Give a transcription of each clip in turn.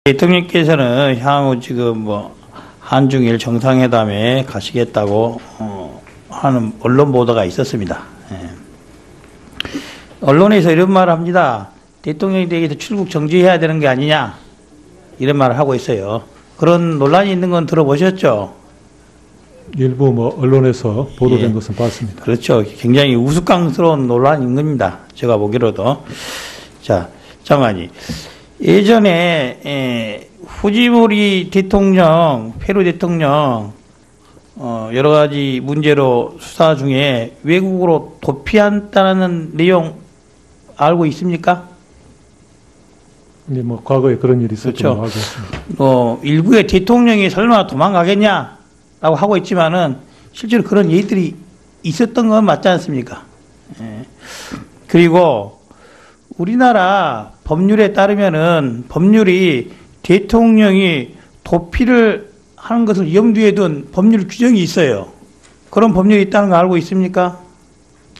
대통령께서는 향후 지금 뭐 한중일 정상회담에 가시겠다고 하는 언론 보도가 있었습니다. 예. 언론에서 이런 말을 합니다. 대통령에 대해서 출국 정지해야 되는 게 아니냐 이런 말을 하고 있어요. 그런 논란이 있는 건 들어보셨죠? 일부 뭐 언론에서 보도된 예. 것은 봤습니다. 그렇죠. 굉장히 우스꽝스러운 논란인 겁니다. 제가 보기로도. 자, 장관이 예전에 후지모리 대통령, 페루 대통령 여러 가지 문제로 수사 중에 외국으로 도피한다는 내용 알고 있습니까? 네, 뭐 과거에 그런 일이 있었던 그렇죠. 걸 알고 있습니다. 일부의 대통령이 설마 도망가겠냐라고 하고 있지만은 실제로 그런 얘기들이 있었던 건 맞지 않습니까? 예. 그리고 우리나라 법률에 따르면은 법률이 대통령이 도피를 하는 것을 염두에 둔 법률 규정이 있어요. 그런 법률이 있다는 거 알고 있습니까?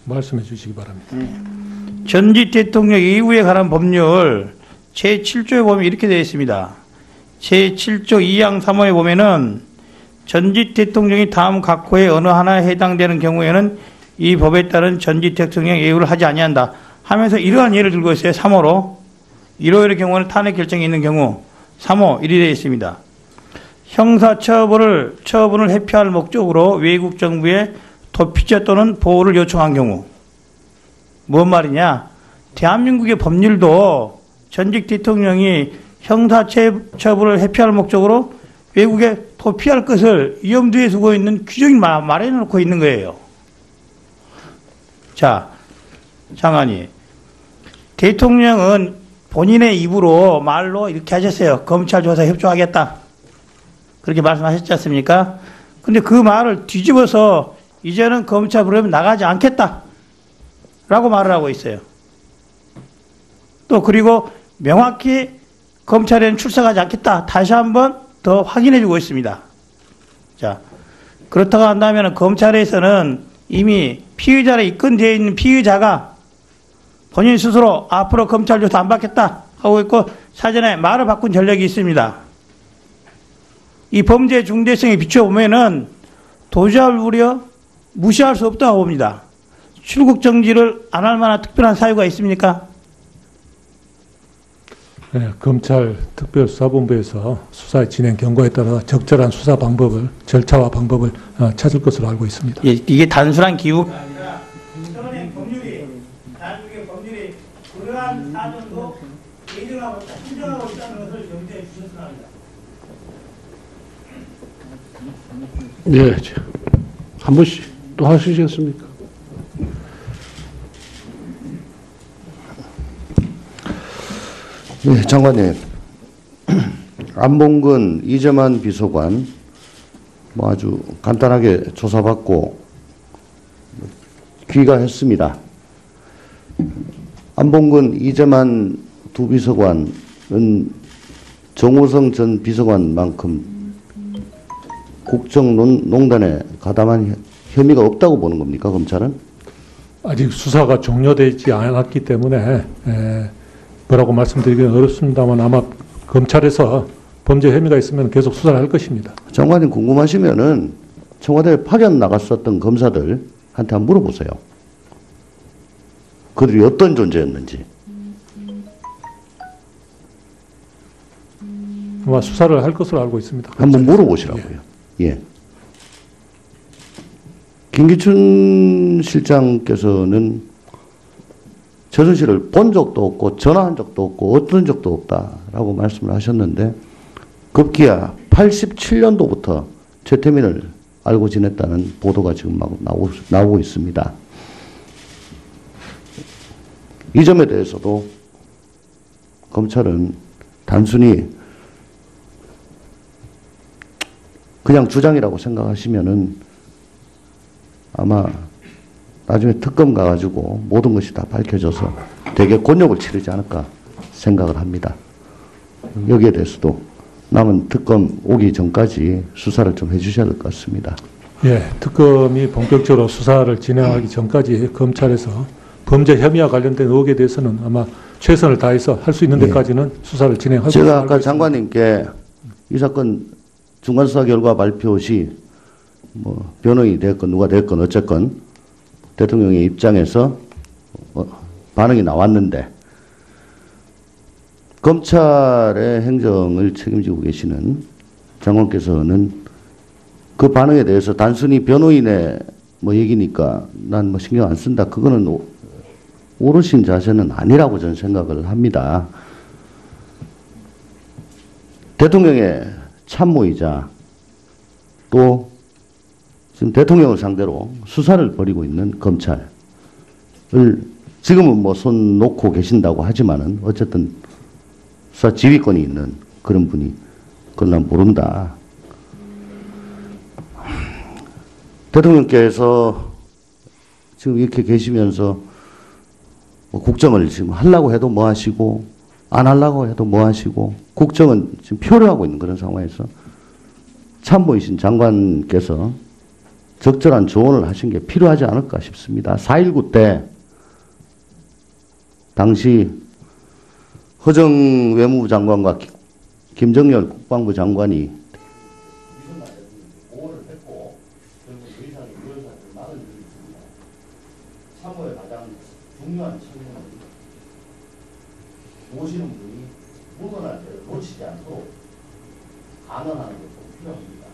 말씀해 주시기 바랍니다. 전직 대통령 이후에 관한 법률 제7조에 보면 이렇게 되어 있습니다. 제7조 2항 3호에 보면은 전직 대통령이 다음 각 호의 어느 하나에 해당되는 경우에는 이 법에 따른 전직 대통령 예우를 하지 아니한다 하면서 이러한 예를 들고 있어요. 3호로. 1호의 경우는 탄핵 결정이 있는 경우 3호 1이 되어 있습니다. 형사처분을 회피할 목적으로 외국 정부에 도피처 또는 보호를 요청한 경우. 뭔 말이냐? 대한민국의 법률도 전직 대통령이 형사처분을 회피할 목적으로 외국에 도피할 것을 염두에 두고 있는 규정이 마련해 놓고 있는 거예요. 자, 장관이 대통령은 본인의 입으로 말로 이렇게 하셨어요. 검찰 조사 협조하겠다. 그렇게 말씀하셨지 않습니까? 근데 그 말을 뒤집어서 이제는 검찰 부르면 나가지 않겠다. 라고 말을 하고 있어요. 또 그리고 명확히 검찰에는 출석하지 않겠다. 다시 한번 더 확인해 주고 있습니다. 자, 그렇다고 한다면 검찰에서는 이미 피의자로 입건되어 있는 피의자가 본인 스스로 앞으로 검찰 조사 안 받겠다 하고 있고 사전에 말을 바꾼 전력이 있습니다. 이 범죄의 중대성에 비춰보면은 도저히 우려 무시할 수 없다고 봅니다. 출국 정지를 안 할 만한 특별한 사유가 있습니까? 네, 검찰 특별수사본부에서 수사의 진행 경과에 따라 적절한 수사 방법을, 절차와 방법을 찾을 것으로 알고 있습니다. 예, 이게 단순한 기우가 아니라 이번에 법률이 대한민국의 법률이 그러한 사정도 인정하고 있다는 것을 염두에 주셨으면 합니다. 네, 한 번씩 또 하시겠습니까? 네, 장관님. 안봉근 이재만 비서관 뭐 아주 간단하게 조사받고 귀가했습니다. 안봉근 이재만 두 비서관은 정호성 전 비서관만큼 국정농단에 가담한 혐의가 없다고 보는 겁니까, 검찰은? 아직 수사가 종료되지 않았기 때문에 뭐라고 말씀드리기는 어렵습니다만 아마 검찰에서 범죄 혐의가 있으면 계속 수사를 할 것입니다. 장관님 궁금하시면은 청와대에 파견 나갔었던 검사들한테 한번 물어보세요. 그들이 어떤 존재였는지. 아마 수사를 할 것으로 알고 있습니다. 한번 물어보시라고요. 예. 김기춘 실장께서는 최순실을 본 적도 없고 전화한 적도 없고 어떤 적도 없다라고 말씀을 하셨는데 급기야 87년도부터 최태민을 알고 지냈다는 보도가 지금 막 나오고 있습니다. 이 점에 대해서도 검찰은 단순히 그냥 주장이라고 생각하시면은 아마 나중에 특검 가가지고 모든 것이 다 밝혀져서 되게 곤욕을 치르지 않을까 생각을 합니다. 여기에 대해서도 남은 특검 오기 전까지 수사를 좀 해주셔야 될 것 같습니다. 예, 특검이 본격적으로 수사를 진행하기 전까지 검찰에서 범죄 혐의와 관련된 의혹에 대해서는 아마 최선을 다해서 할 수 있는 예. 데까지는 수사를 진행할 제가 것으로 아까 알고 있습니다. 장관님께 이 사건 중간수사 결과 발표 시 뭐 변호인이 됐건 누가 됐건 어쨌건 대통령의 입장에서 반응이 나왔는데 검찰의 행정을 책임지고 계시는 장관께서는 그 반응에 대해서 단순히 변호인의 뭐 얘기니까 난 뭐 신경 안 쓴다. 그거는 오르신 자세는 아니라고 저는 생각을 합니다. 대통령의 참모이자 또 지금 대통령을 상대로 수사를 벌이고 있는 검찰을 지금은 뭐 손 놓고 계신다고 하지만은 어쨌든 수사 지휘권이 있는 그런 분이 그걸 난 모른다. 대통령께서 지금 이렇게 계시면서 뭐 국정을 지금 하려고 해도 뭐 하시고 안 하려고 해도 뭐 하시고 국정은 지금 표류하고 있는 그런 상황에서 참모이신 장관께서 적절한 조언을 하신 게 필요하지 않을까 싶습니다. 4.19 때 당시 허정 외무부 장관과 김정열 국방부 장관이 참모의 가장 중요한 책무는 모시는 분이 묻어날 때를 놓치지 않도록 안언하는 것도 필요합니다.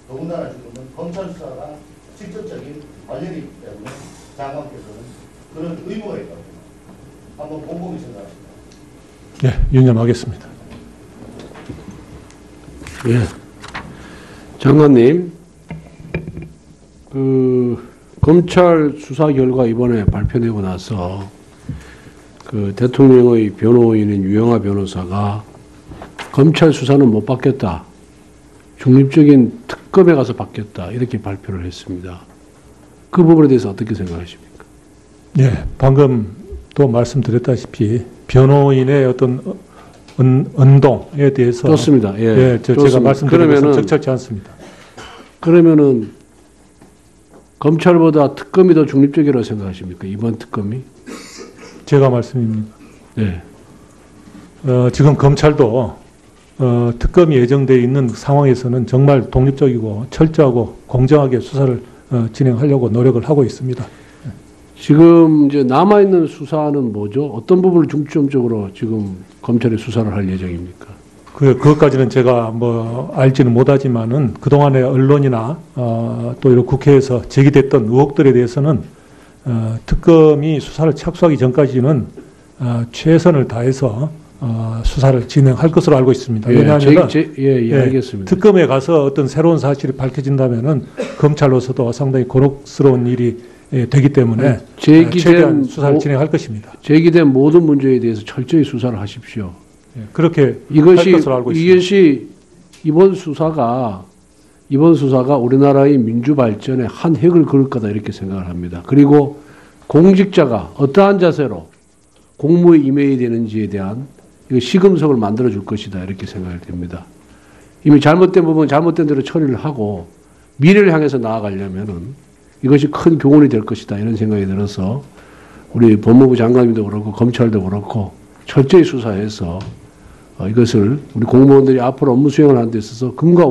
더군다나 지금은 검찰 수사가 직접적인 관련이기 때문에 장관께서는 그런 의무가 있다고 한번 곰곰이 생각합니다. 네, 유념하겠습니다. 예. 장관님, 검찰 수사 결과 이번에 발표되고 나서 대통령의 변호인인 유영하 변호사가 검찰 수사는 못 받겠다. 중립적인 특검에 가서 받겠다. 이렇게 발표를 했습니다. 그 부분에 대해서 어떻게 생각하십니까? 예, 방금 또 말씀드렸다시피 변호인의 어떤 언동에 대해서 좋습니다. 예, 예, 제가 좋습니다. 말씀드린 것은 그러면은- 적절치 않습니다. 그러면은 검찰보다 특검이 더 중립적이라고 생각하십니까? 이번 특검이? 제가 말씀입니다. 네. 지금 검찰도 특검이 예정되어 있는 상황에서는 정말 독립적이고 철저하고 공정하게 수사를 진행하려고 노력을 하고 있습니다. 지금 이제 남아있는 수사는 뭐죠? 어떤 부분을 중점적으로 지금 검찰이 수사를 할 예정입니까? 그것까지는 제가 뭐 알지는 못하지만은 그동안의 언론이나 또 이런 국회에서 제기됐던 의혹들에 대해서는 특검이 수사를 착수하기 전까지는 최선을 다해서 수사를 진행할 것으로 알고 있습니다. 왜냐하면 알겠습니다. 특검에 가서 어떤 새로운 사실이 밝혀진다면은 검찰로서도 상당히 곤혹스러운 일이 되기 때문에 최대한 수사를 진행할 것입니다. 제기된 모든 문제에 대해서 철저히 수사를 하십시오. 그렇게 할 것으로 알고 있습니다. 이것이 이번 수사가 우리나라의 민주 발전에 한 획을 그을 거다 이렇게 생각을 합니다. 그리고 공직자가 어떠한 자세로 공무에 임해야 되는지에 대한 시금석을 만들어 줄 것이다 이렇게 생각이 됩니다. 이미 잘못된 부분 잘못된 대로 처리를 하고 미래를 향해서 나아가려면은 이것이 큰 교훈이 될 것이다 이런 생각이 들어서 우리 법무부 장관님도 그렇고 검찰도 그렇고 철저히 수사해서 이것을 우리 공무원들이 앞으로 업무 수행을 하는 데 있어서 금과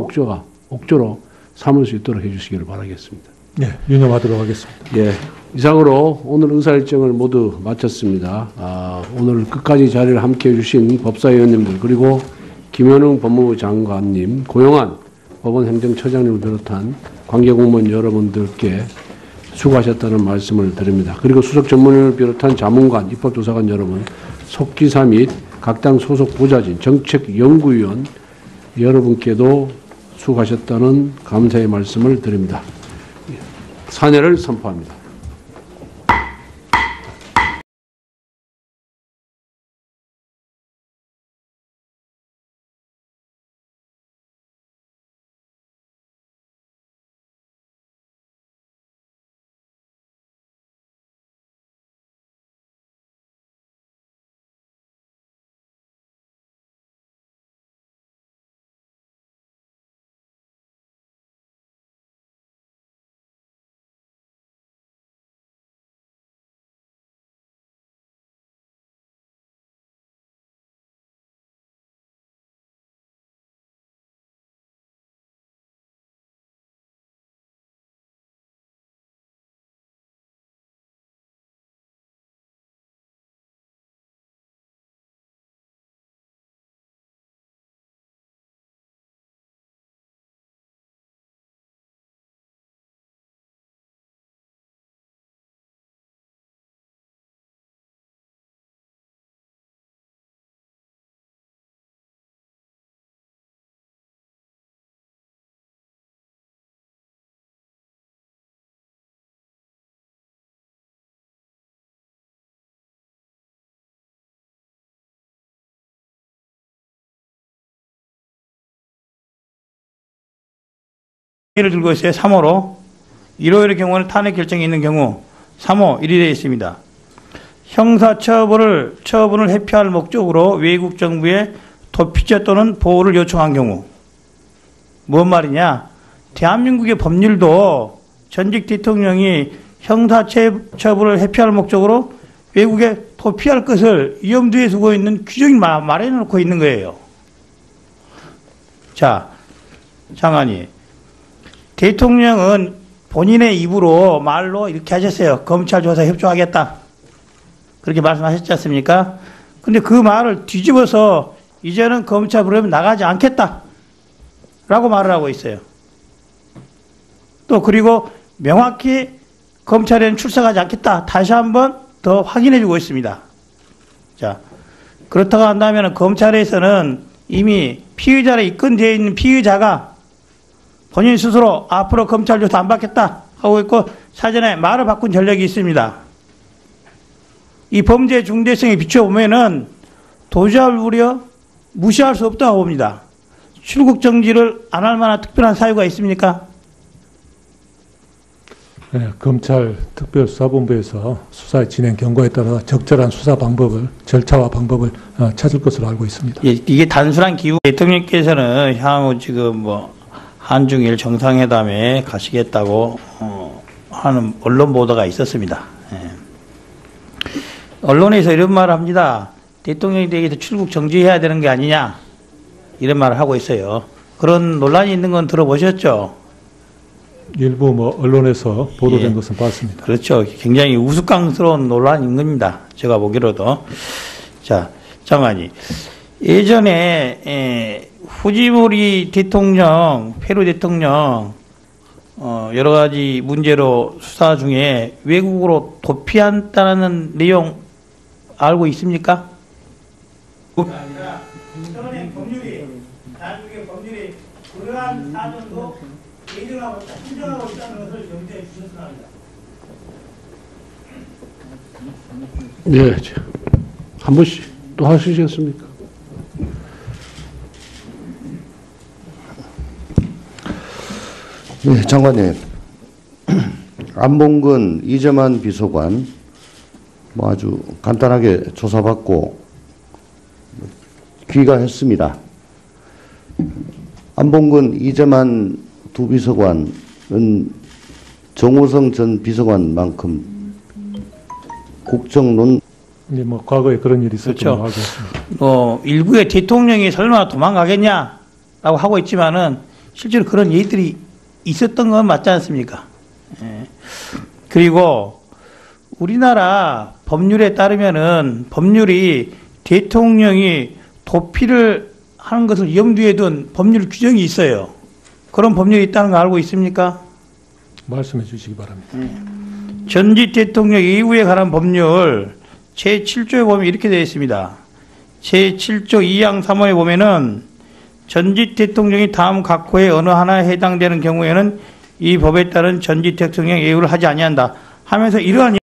옥조로 삼을 수 있도록 해주시기를 바라겠습니다. 네, 유념하도록 하겠습니다. 예, 이상으로 오늘 의사 일정을 모두 마쳤습니다. 오늘 끝까지 자리를 함께해 주신 법사위원님들 그리고 김현웅 법무부 장관님, 고영한 법원 행정처장님을 비롯한 관계공무원 여러분들께 수고하셨다는 말씀을 드립니다. 그리고 수석 전문위원을 비롯한 자문관, 입법조사관 여러분, 속기사 및 각 당 소속 보좌진, 정책연구위원 여러분께도 수고하셨다는 감사의 말씀을 드립니다. 사퇴를 선포합니다. 예를 들고 있어요. 3호로. 1호의 경우는 탄핵 결정이 있는 경우 3호 1이 되어 있습니다. 형사처분을 회피할 목적으로 외국 정부에 도피처 또는 보호를 요청한 경우. 뭔 말이냐? 대한민국의 법률도 전직 대통령이 형사처분을 회피할 목적으로 외국에 도피할 것을 염두에 두고 있는 규정이 마련해 놓고 있는 거예요. 자, 장관님. 대통령은 본인의 입으로 말로 이렇게 하셨어요. 검찰 조사에 협조하겠다. 그렇게 말씀하셨지 않습니까? 근데 그 말을 뒤집어서 이제는 검찰 부르면 나가지 않겠다. 라고 말을 하고 있어요. 또 그리고 명확히 검찰에는 출석하지 않겠다. 다시 한번 더 확인해 주고 있습니다. 자, 그렇다고 한다면 검찰에서는 이미 피의자로 입건되어 있는 피의자가 본인 스스로 앞으로 검찰 조사 안 받겠다 하고 있고 사전에 말을 바꾼 전력이 있습니다. 이 범죄의 중대성에 비춰보면은 도저히 우려 무시할 수 없다고 봅니다. 출국 정지를 안 할 만한 특별한 사유가 있습니까? 네, 검찰 특별수사본부에서 수사의 진행 경과에 따라 적절한 수사 방법을, 절차와 방법을 찾을 것으로 알고 있습니다. 예, 이게 단순한 기후. 대통령께서는 향후 지금 뭐 한중일 정상회담에 가시겠다고 하는 언론 보도가 있었습니다. 예. 언론에서 이런 말을 합니다. 대통령에 대해서 출국 정지해야 되는 게 아니냐 이런 말을 하고 있어요. 그런 논란이 있는 건 들어보셨죠? 일부 뭐 언론에서 보도된 예. 것은 봤습니다. 그렇죠. 굉장히 우스꽝스러운 논란인 겁니다. 제가 보기로도. 자, 장관님. 예전에 후지모리 대통령, 페루 대통령 여러 가지 문제로 수사 중에 외국으로 도피한다는 내용 알고 있습니까? 대한민국의 법률이 그러한 사정도 인정하고 있다는 것을 염두에 주셨으면 합니다. 네, 한 번씩 또 하시겠습니까? 네, 장관님. 안봉근 이재만 비서관 뭐 아주 간단하게 조사받고 귀가했습니다. 안봉근 이재만 두 비서관은 정호성 전 비서관만큼 국정론 이제 뭐 과거에 그런 일이 있었던 그렇죠. 걸 알고 있습니다. 일부의 대통령이 설마 도망가겠냐라고 하고 있지만은 실제로 그런 얘기들이 있었던 건 맞지 않습니까? 예. 그리고 우리나라 법률에 따르면은 법률이 대통령이 도피를 하는 것을 염두에 둔 법률 규정이 있어요. 그런 법률이 있다는 거 알고 있습니까? 말씀해 주시기 바랍니다. 전직 대통령 이후에 관한 법률 제7조에 보면 이렇게 되어 있습니다. 제7조 2항 3호에 보면은 전직 대통령이 다음 각호의 어느 하나에 해당되는 경우에는 이 법에 따른 전직 대통령 예우를 하지 아니한다 하면서 이러한